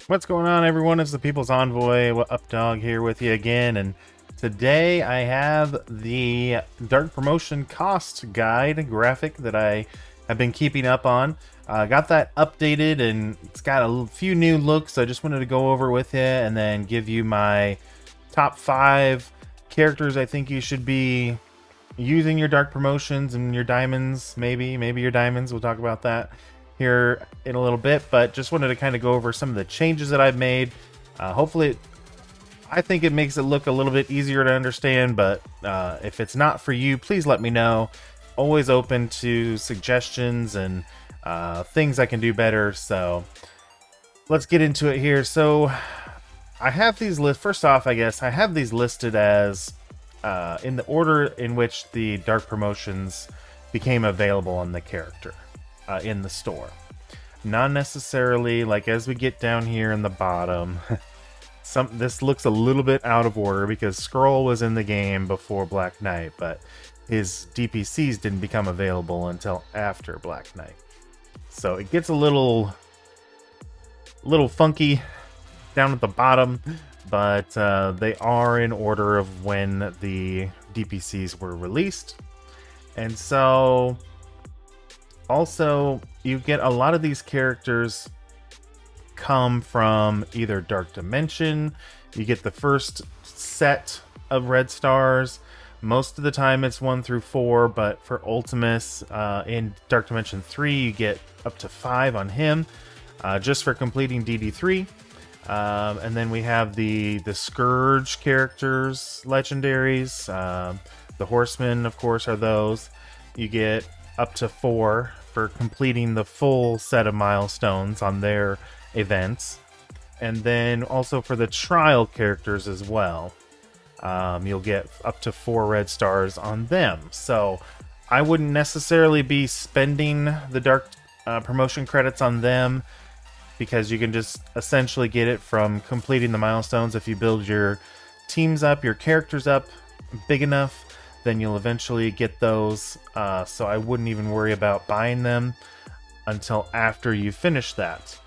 What's going on, everyone? It's the People's Envoy. What up, dog? Here with you again, and today I have the Dark Promotion Cost Guide graphic that I have been keeping up on. Got that updated, and it's got a few new looks, so I just wanted to go over with you and then give you my top 5 characters I think you should be using your Dark Promotions and your Diamonds, maybe your Diamonds. We'll talk about that here in a little bit, but just wanted to kind of go over some of the changes that I've made. Hopefully, I think it makes it look a little bit easier to understand, but if it's not for you, please let me know. Always open to suggestions and things I can do better, so let's get into it here. So I have these first off, I guess, I have these listed as in the order in which the Dark Promotions became available on the character. In the store, not necessarily like as we get down here in the bottom. This looks a little bit out of order because Skrull was in the game before Black Knight, but his DPCs didn't become available until after Black Knight, so it gets a little funky down at the bottom, but they are in order of when the DPCs were released. And so also, you get a lot of these characters come from either Dark Dimension. You get the first set of red stars. Most of the time it's 1 through 4, but for Ultimus in Dark Dimension 3, you get up to 5 on him, just for completing DD3. And then we have the Scourge characters, legendaries. The Horsemen, of course, are those. You get up to 4 for completing the full set of milestones on their events. And then also for the trial characters as well, you'll get up to 4 red stars on them. So I wouldn't necessarily be spending the Dark Promotion credits on them, because you can just essentially get it from completing the milestones. If you build your teams up, your characters up big enough, then you'll eventually get those, so I wouldn't even worry about buying them until after you finish that.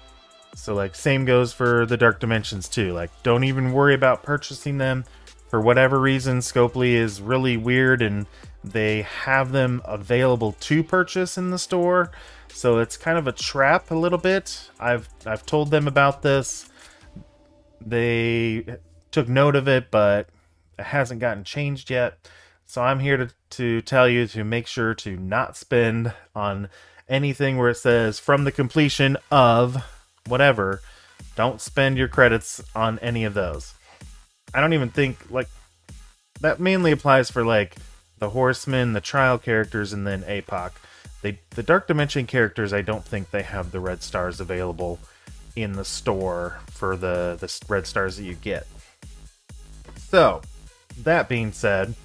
So like same goes for the Dark Dimensions too. Like don't even worry about purchasing them. For whatever reason, Scopely is really weird and they have them available to purchase in the store, so it's kind of a trap a little bit. I've told them about this. They took note of it, but it hasn't gotten changed yet. So I'm here to tell you to make sure to not spend on anything where it says from the completion of whatever. Don't spend your credits on any of those. I don't even think, like, that mainly applies for like the Horsemen, the trial characters, and then APOC. The Dark Dimension characters, I don't think they have the red stars available in the store for the red stars that you get. So that being said,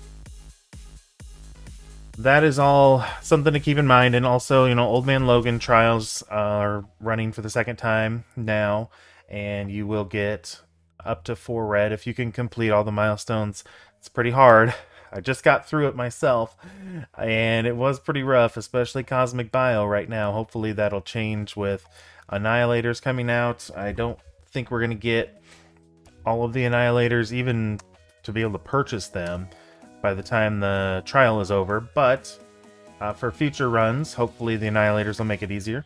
that is all something to keep in mind. And also, you know, Old Man Logan trials are running for the 2nd time now, and you will get up to 4 red if you can complete all the milestones. It's pretty hard. I just got through it myself, and it was pretty rough, especially Cosmic Bio right now. Hopefully that'll change with Annihilators coming out. I don't think we're going to get all of the Annihilators, even to be able to purchase them, by the time the trial is over, but for future runs, hopefully the Annihilators will make it easier.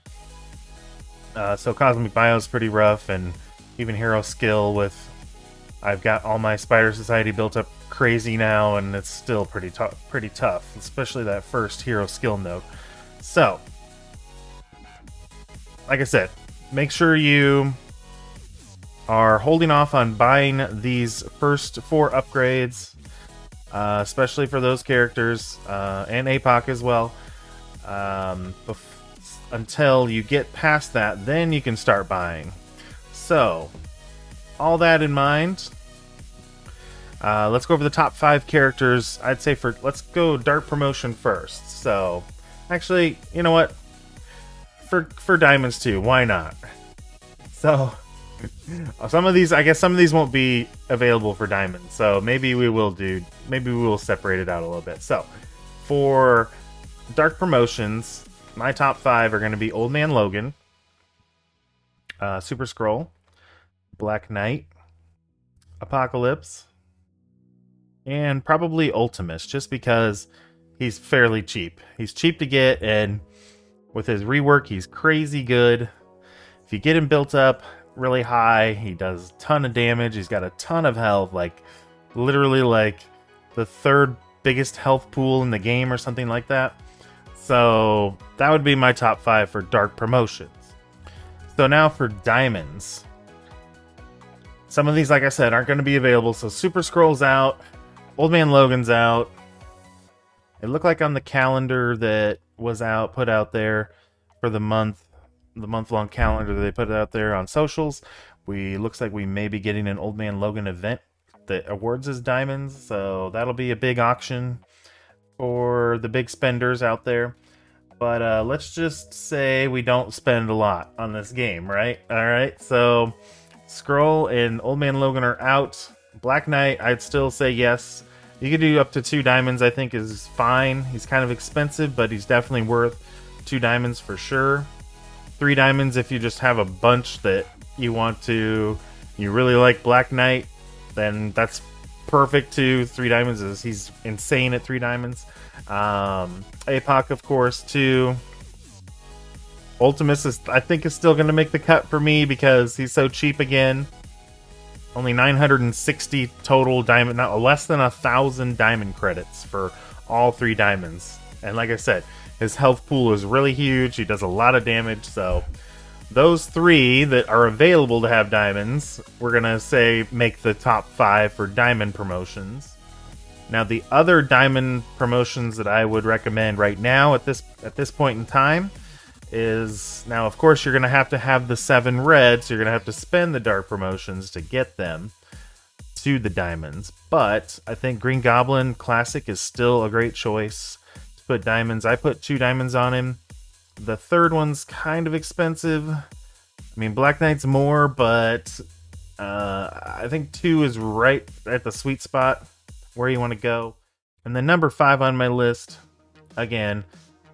So Cosmic Bio is pretty rough, and even Hero Skill with... I've got all my Spider Society built up crazy now, and it's still pretty tough, especially that first Hero Skill node. So, like I said, make sure you are holding off on buying these first 4 upgrades, especially for those characters, and APOC as well, until you get past that. Then you can start buying. So, all that in mind, let's go over the top 5 characters. I'd say let's go Dark Promotion first. So, actually, you know what? For Diamonds too, why not? So, some of these won't be available for Diamonds. So maybe we will separate it out a little bit. So, for Dark Promotions, my top 5 are going to be Old Man Logan, Super Skrull, Black Knight, Apocalypse, and probably Ultimus, just because he's fairly cheap. He's cheap to get, and with his rework, he's crazy good. If you get him built up really high, he does a ton of damage. He's got a ton of health, like literally like the third biggest health pool in the game or something like that. So that would be my top 5 for Dark Promotions. So now for Diamonds. Some of these, like I said, aren't going to be available. So Super Scroll's out. Old Man Logan's out. It looked like on the calendar that was put out there for the month-long calendar that they put out there on socials, looks like we may be getting an Old Man Logan event that awards as diamonds, so that'll be a big auction for the big spenders out there. But let's just say we don't spend a lot on this game, right? Alright, so Scroll and Old Man Logan are out. Black Knight, I'd still say yes. You could do up to 2 diamonds, I think is fine. He's kind of expensive, but he's definitely worth 2 diamonds for sure. 3 diamonds if you just have a bunch that you really like Black Knight, then that's perfect too. 3 diamonds he's insane at 3 diamonds. APOC, of course, too. Ultimus I think is still going to make the cut for me because he's so cheap again. Only 960 total diamond, not less than 1,000 diamond credits for all 3 diamonds. And like I said, his health pool is really huge. He does a lot of damage. So those 3 that are available to have diamonds, we're going to say make the top 5 for diamond promotions. Now the other diamond promotions that I would recommend right now at this point in time is, now of course you're going to have the 7 reds, so you're going to have to spend the dark promotions to get them to the diamonds. But I think Green Goblin Classic is still a great choice to put diamonds. I put 2 diamonds on him. The third one's kind of expensive. I mean, Black Knight's more, but I think 2 is right at the sweet spot where you want to go. And then number 5 on my list, again,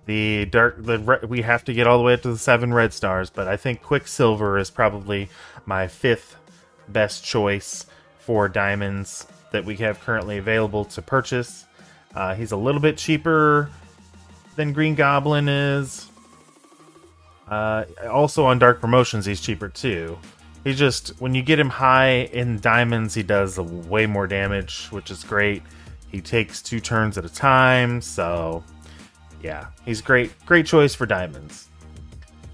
we have to get all the way up to the 7 red stars, but I think Quicksilver is probably my 5th best choice for diamonds that we have currently available to purchase. He's a little bit cheaper than Green Goblin is. Also on Dark Promotions, he's cheaper too. He just, when you get him high in diamonds, he does way more damage, which is great. He takes 2 turns at a time, so yeah, he's great choice for diamonds.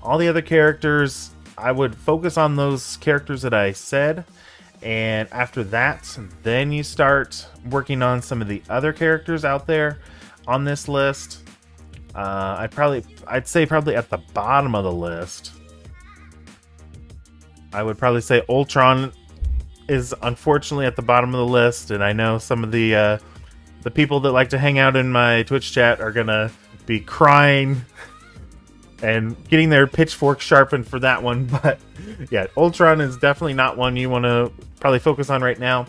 All the other characters, I would focus on those characters that I said, and after that, then you start working on some of the other characters out there on this list. I'd say probably at the bottom of the list, I would probably say Ultron is unfortunately at the bottom of the list, and I know some of the people that like to hang out in my Twitch chat are gonna be crying and getting their pitchfork sharpened for that one. But yeah, Ultron is definitely not one you want to probably focus on right now.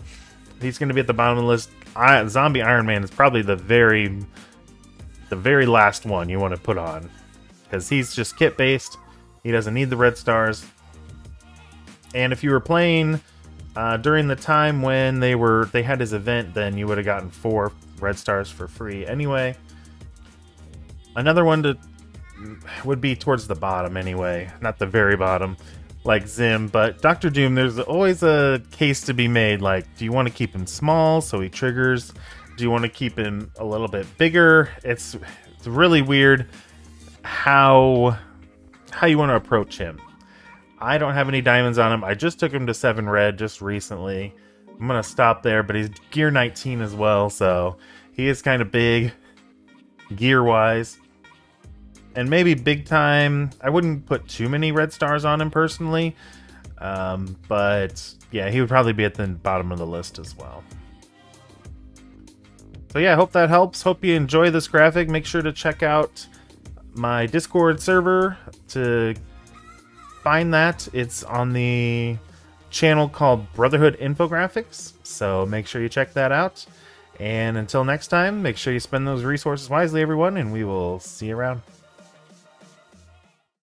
He's going to be at the bottom of the list. Zombie Iron Man is probably the very last one you want to put on, because he's just kit based. He doesn't need the red stars. And if you were playing during the time when they had his event, then you would have gotten 4 red stars for free anyway. Another one would be towards the bottom anyway, not the very bottom, like Zim. But Dr. Doom, there's always a case to be made. Like, do you want to keep him small so he triggers? Do you want to keep him a little bit bigger? It's really weird how you want to approach him. I don't have any diamonds on him. I just took him to 7 red just recently. I'm going to stop there, but he's gear 19 as well, so he is kind of big gear-wise. And maybe big time, I wouldn't put too many red stars on him personally, but yeah, he would probably be at the bottom of the list as well. So yeah, I hope that helps. Hope you enjoy this graphic. Make sure to check out my Discord server to find that. It's on the channel called Brotherhood Infographics, so make sure you check that out. And until next time, make sure you spend those resources wisely, everyone, and we will see you around.